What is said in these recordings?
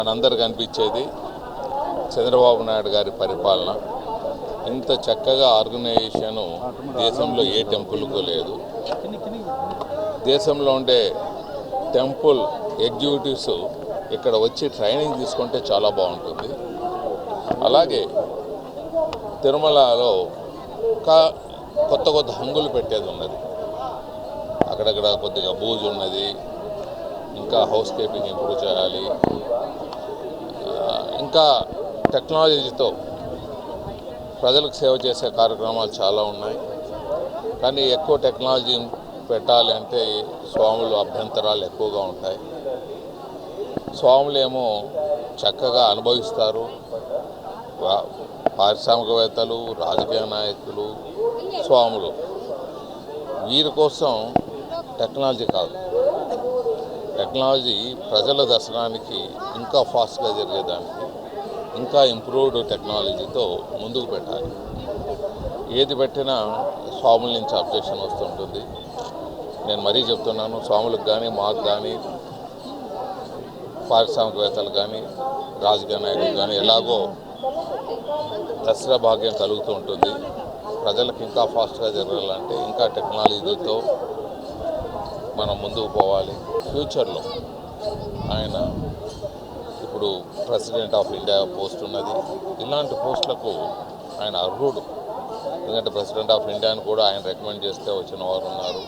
మనందరికీ అనిపించేది చంద్రబాబు నాయుడు గారి పరిపాలన ఇంత చక్కగా ఆర్గనైజేషన్ దేశంలో ఏ టెంపుల్కు లేదు. దేశంలో ఉండే టెంపుల్ ఎగ్జిక్యూటివ్స్ ఇక్కడ వచ్చి ట్రైనింగ్ తీసుకుంటే చాలా బాగుంటుంది. అలాగే తిరుమలలో కొత్త హంగులు పెట్టేది ఉన్నది. అక్కడక్కడ కొద్దిగా బూజు ఉన్నది. ఇంకా హౌస్ కీపింగ్ ఇంప్రూవ్ చేయాలి. ఇంకా టెక్నాలజీతో ప్రజలకు సేవ చేసే కార్యక్రమాలు చాలా ఉన్నాయి. కానీ ఎక్కువ టెక్నాలజీ పెట్టాలి అంటే స్వాములు అభ్యంతరాలు ఎక్కువగా ఉంటాయి. స్వాములేమో చక్కగా అనుభవిస్తారు. పారిశ్రామికవేత్తలు, రాజకీయ నాయకులు, స్వాములు వీరి కోసం టెక్నాలజీ కాదు. టెక్నాలజీ ప్రజల దర్శనానికి ఇంకా ఫాస్ట్గా జరిగేదానికి ఇంకా ఇంప్రూవ్డ్ టెక్నాలజీతో ముందుకు పెట్టాలి. ఏది పెట్టినా స్వాముల నుంచి అబ్జెక్షన్ వస్తుంటుంది. నేను మరీ చెప్తున్నాను, స్వాములకు కానీ మాకు కానీ పారిశ్రామికవేత్తలు కానీ రాజకీయ నాయకులు కానీ ఎలాగో దసరా భాగ్యం కలుగుతూ ఉంటుంది. ప్రజలకు ఇంకా ఫాస్ట్గా జరగాలంటే ఇంకా టెక్నాలజీతో మనం ముందుకు పోవాలి. ఫ్యూచర్లో ఆయన ఇప్పుడు ప్రెసిడెంట్ ఆఫ్ ఇండియా పోస్ట్ ఉన్నది. ఇలాంటి పోస్టులకు ఆయన అర్హుడు. ఎందుకంటే ప్రెసిడెంట్ ఆఫ్ ఇండియాని కూడా ఆయన రికమెండ్ చేస్తే వచ్చిన వారు ఉన్నారు.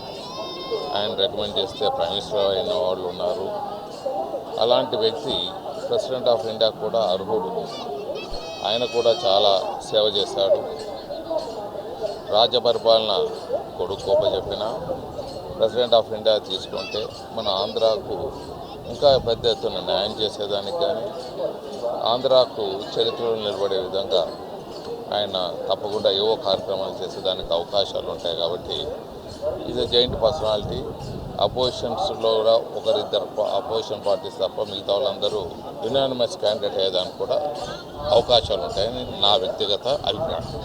ఆయన రికమెండ్ చేస్తే ప్రైమ్ మినిస్టర్ అయిన వాళ్ళు ఉన్నారు. అలాంటి వ్యక్తి ప్రెసిడెంట్ ఆఫ్ ఇండియా కూడా అర్హుడు. ఆయన కూడా చాలా సేవ చేశాడు. రాజ్య పరిపాలన కొడుకు గొప్ప చెప్పిన ప్రెసిడెంట్ ఆఫ్ ఇండియా తీసుకుంటే మన ఆంధ్రాకు ఇంకా పెద్ద ఎత్తున న్యాయం చేసేదానికి కానీ ఆంధ్రాకు చరిత్రలో నిలబడే విధంగా ఆయన తప్పకుండా ఏవో కార్యక్రమాలు చేసేదానికి అవకాశాలు ఉంటాయి. కాబట్టి ఇది జైంట్ పర్సనాలిటీ. అపోజిషన్స్లో కూడా ఒకరిద్దరు అపోజిషన్ పార్టీస్ తప్ప మిగతా వాళ్ళందరూ యునానిమస్ క్యాండిడేట్ అయ్యేదానికి కూడా అవకాశాలు ఉంటాయని నా వ్యక్తిగత అభిప్రాయం.